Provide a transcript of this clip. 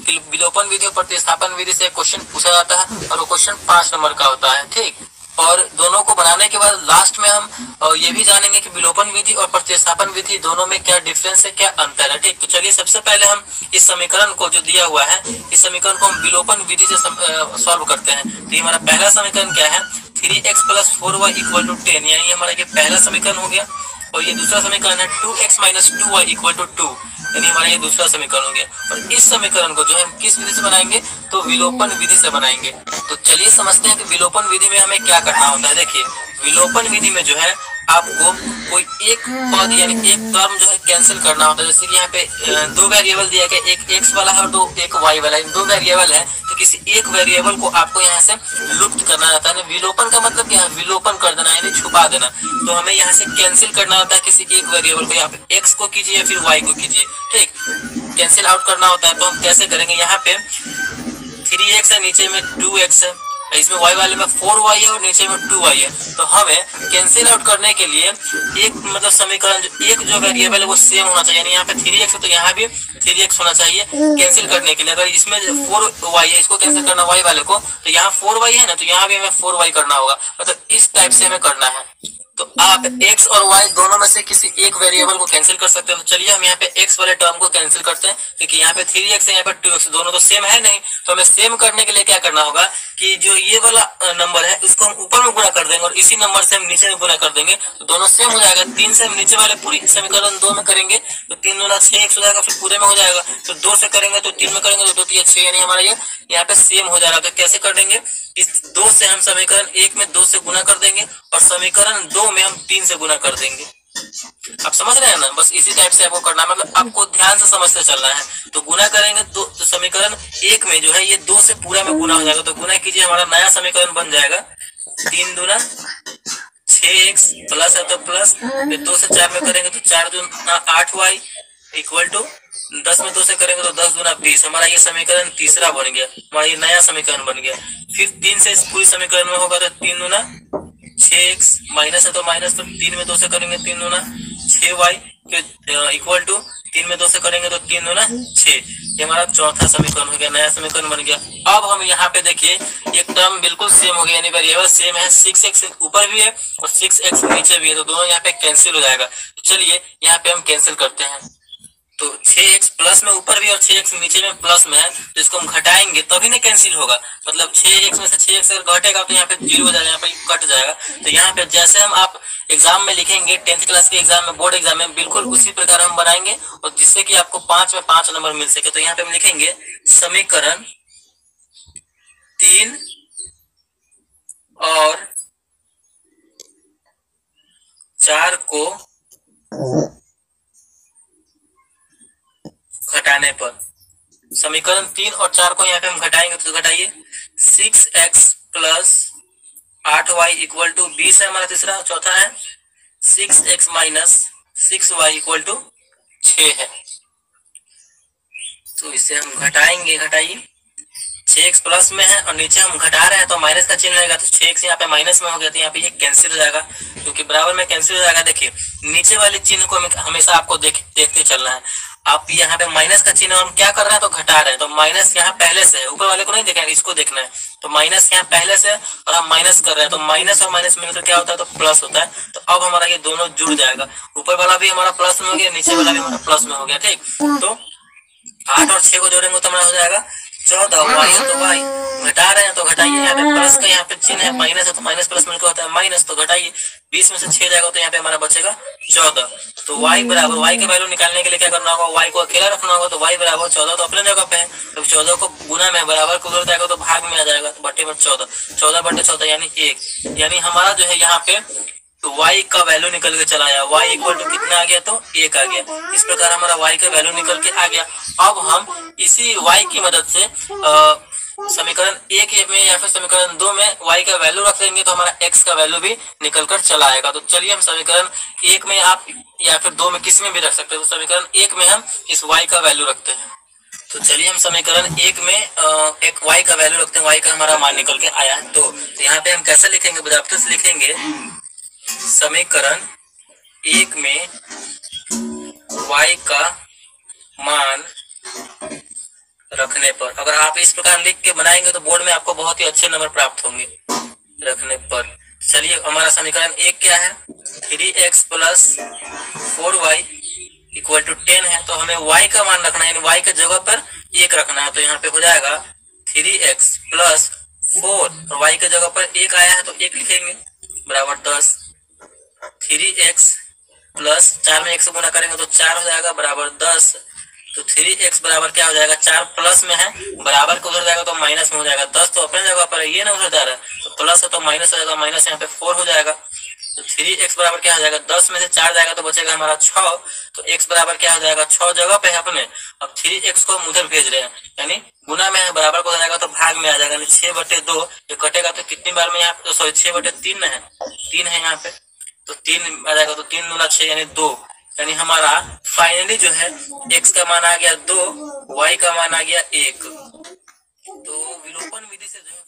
विलोपन विधि और प्रतिस्थापन विधि से क्वेश्चन पूछा जाता है और वो क्वेश्चन 5 नंबर का होता है। ठीक, और दोनों को बनाने के बाद लास्ट में हम ये भी जानेंगे कि विलोपन विधि और प्रतिस्थापन विधि दोनों में क्या डिफरेंस है, क्या अंतर है। ठीक, तो चलिए सबसे पहले हम इस समीकरण को जो दिया हुआ है, इस समीकरण को हम विलोपन विधि से सॉल्व करते हैं। तो ये हमारा पहला समीकरण क्या है, 3x + 4y = 10, यानी हमारा ये पहला समीकरण हो गया। और ये दूसरा समीकरण है 2x - 2y = 2, यानी हमारा ये दूसरा समीकरण हो गया। और इस समीकरण को जो है हम किस विधि से बनाएंगे, तो विलोपन विधि से बनाएंगे। तो चलिए समझते हैं कि विलोपन विधि में हमें क्या करना होता है। देखिए, विलोपन विधि में जो है आपको कोई एक पद यानी एक टर्म जो है कैंसिल करना होता है। जैसे कि यहाँ पे दो वेरिएबल दिया गया, एक x वाला है और एक y वाला है, दो वेरिएबल है, तो किसी एक वेरिएबल को आपको यहाँ से लुप्त करना रहता है। विलोपन का मतलब क्या है, विलोपन कर देना यानी छुपा देना। तो हमें यहाँ से कैंसिल करना होता है किसी एक वेरिएबल को, यहाँ पे x को कीजिए या फिर y को कीजिए। ठीक, कैंसिल आउट करना होता है। तो हम कैसे करेंगे, यहाँ पे 3x है, नीचे में 2x है, इसमें y वाले में 4y है और नीचे में 2y है। तो हमें कैंसिल आउट करने के लिए एक मतलब समीकरण जो वेरिएबल है वो सेम होना चाहिए, यानी यहाँ पे 3x है तो यहाँ भी 3x होना चाहिए कैंसिल करने के लिए। अगर इसमें 4y है, इसको कैंसिल करना y वाले को, तो यहाँ 4y है ना, तो यहाँ भी हमें 4y करना होगा। मतलब इस टाइप से हमें करना है। तो आप x और y दोनों में से किसी एक वेरिएबल को कैंसिल कर सकते हैं। तो चलिए हम यहाँ पे x वाले टर्म को कैंसिल करते हैं, क्योंकि यहाँ पे 3x है, यहाँ पे 2x, दोनों तो सेम है नहीं। तो हमें सेम करने के लिए क्या करना होगा कि जो ये वाला नंबर है उसको हम ऊपर में गुणा कर देंगे और इसी नंबर से हम नीचे में गुणा कर देंगे, तो दोनों सेम हो जाएगा। 3 से हम नीचे वाले पूरी समीकरण 2 में करेंगे तो 3 दूना 6x हो जाएगा, फिर पूरे में हो जाएगा। तो 2 से करेंगे तो 3 में करेंगे तो 2 3 6, यानी हमारा ये यहाँ पे सेम हो जाएगा। तो कैसे कर देंगे, इस 2 से हम समीकरण 1 में 2 से गुना कर देंगे और समीकरण 2 में हम 3 से गुना कर देंगे। आप समझ रहे हैं ना, बस इसी टाइप से आपको करना है, मतलब आपको ध्यान से समझते चलना है। तो गुना करेंगे तो समीकरण 1 में जो है ये 2 से पूरा में गुना हो जाएगा। तो गुना कीजिए, हमारा नया समीकरण बन जाएगा 3 दूना 6x प्लस है तो प्लस, फिर 2 से 4 में करेंगे तो 4 दूना 8y = 10 में 2 से करेंगे तो 10 दूना 20। हमारा ये समीकरण तीसरा बन गया, हमारा ये नया समीकरण बन गया। फिर 3 से इस पूरी समीकरण में होगा तो 3 दूना 6x माइनस है तो माइनस, तो 3 में 2 से करेंगे 3 दूना 6y = 3 में 2 से करेंगे तो 3 दूना 6। ये हमारा चौथा समीकरण हो गया, नया समीकरण बन गया। अब हम यहाँ पे देखिए एक टर्म बिल्कुल सेम हो गया, यानी वेरिएबल सेम है, 6x ऊपर भी है और 6x नीचे भी है, तो दोनों यहाँ पे कैंसिल हो जाएगा। तो चलिए यहाँ पे हम कैंसिल करते हैं। तो 6x प्लस में ऊपर भी और 6x नीचे में प्लस में है, तो इसको हम घटाएंगे तभी ना कैंसिल होगा। मतलब 6x में से 6x अगर घटेगा तो यहाँ पे 0 हो जाएगा, यहाँ पे कट जाएगा। तो यहाँ पे जैसे हम आप एग्जाम में लिखेंगे 10th क्लास के एग्जाम में, बोर्ड एग्जाम में, बिल्कुल उसी प्रकार हम बनाएंगे और जिससे कि आपको 5 में 5 नंबर मिल सके। तो यहाँ पे हम लिखेंगे समीकरण 3 और 4 को घटाने पर, समीकरण 3 और 4 को यहाँ पे हम घटाएंगे तो घटाइए 6x प्लस 8y = 20 है हमारा तीसरा। चौथा है 6x माइनस 6y = 6 है। तो इसे हम घटाएंगे, घटाइए 6x प्लस में है और नीचे हम घटा रहे हैं तो माइनस का चिन्ह रहेगा, तो 6x यहाँ पे माइनस में हो गया, तो यहाँ पे ये कैंसिल हो जाएगा, क्योंकि बराबर में कैंसिल हो जाएगा। देखिए नीचे वाले चिन्ह को हमेशा आपको देखते चलना है। आप यहाँ पे माइनस का चिन्ह हम क्या कर रहे हैं, तो घटा रहे हैं, तो माइनस यहाँ पहले से है, ऊपर वाले को नहीं देखना है, इसको देखना है। तो माइनस यहाँ पहले से और हम माइनस कर रहे हैं, तो माइनस और माइनस मिलकर क्या होता है, तो प्लस होता है। तो अब हमारा ये दोनों जुड़ जाएगा, ऊपर वाला भी हमारा प्लस में हो गया, नीचे वाला भी हमारा प्लस में हो गया। ठीक, तो 8 और 6 को जोड़ेंगे तो हमारा हो जाएगा 14। y है तो y, घटा रहे हैं तो घटाइए, यहाँ पे प्लस का यहाँ पे चिन्ह है, माइनस है तो माइनस प्लस मिलकर होता है माइनस, तो घटाइए 20 में से 6 जाएगा तो यहाँ पे हमारा बचेगा 14। तो y बराबर, y के वैल्यू निकालने के लिए क्या करना होगा, y को अकेला रखना होगा, तो y बराबर 14 तो अपने जगह पे है, तो 14 को गुना में बराबर को उधर जाएगा तो भाग में आ जाएगा, तो बटे में 14, 14/14 यानी 1, यानी हमारा जो है यहाँ पे तो y का वैल्यू निकल के चला आया, y = कितना आ गया, तो 1 आ गया। इस प्रकार हमारा y का वैल्यू निकल के आ गया। अब हम इसी y की मदद से समीकरण 1 में या फिर समीकरण 2 में y का वैल्यू रख देंगे तो हमारा x का वैल्यू भी निकल कर चला आएगा। तो चलिए हम समीकरण 1 में आप या फिर 2 में किसी में भी रख सकते हैं। तो समीकरण 1 में हम इस y का वैल्यू रखते हैं। तो चलिए हम समीकरण 1 में एक y का वैल्यू रखते हैं, y का हमारा मान निकल के आया है। तो यहाँ पे हम कैसे लिखेंगे, बजाते से लिखेंगे समीकरण 1 में y का मान रखने पर। अगर आप इस प्रकार लिख के बनाएंगे तो बोर्ड में आपको बहुत ही अच्छे नंबर प्राप्त होंगे रखने पर। चलिए हमारा समीकरण 1 क्या है, 3x plus 4y equal to 10 है। तो हमें y का मान रखना है, यानी y के जगह पर 1 रखना है। तो यहाँ पे हो जाएगा 3x प्लस 4 और y के जगह पर 1 आया है तो 1 लिखेंगे बराबर 10। 3x प्लस 4 में 1 से गुना करेंगे तो 4 हो जाएगा बराबर 10। तो 3x बराबर क्या हो जाएगा, 4 प्लस में है, बराबर को उधर जाएगा तो माइनस में हो जाएगा। 10 तो अपने जगह पर है, ये ना उधर जा रहा है, तो प्लस है तो माइनस हो जाएगा, माइनस यहाँ पे 4 हो जाएगा। तो 3x बराबर क्या हो जाएगा, 10 में से 4 जाएगा तो बचेगा हमारा 6। तो x बराबर क्या हो जाएगा, 6 जगह पे है अपने। अब 3x को हम उधर भेज रहे हैं, यानी गुना में है, बराबर को हो जाएगा तो भाग में आ जाएगा, यानी 6/2 ये कटेगा तो कितनी बार में यहाँ पे, सॉरी 6/3 है, 3 है यहाँ पे, तो 3 आ जाएगा, तो 3 दूना 6 यानी 2। यानी हमारा फाइनली जो है x का मान आ गया 2, y का मान आ गया 1। तो विलोपन विधि से जो है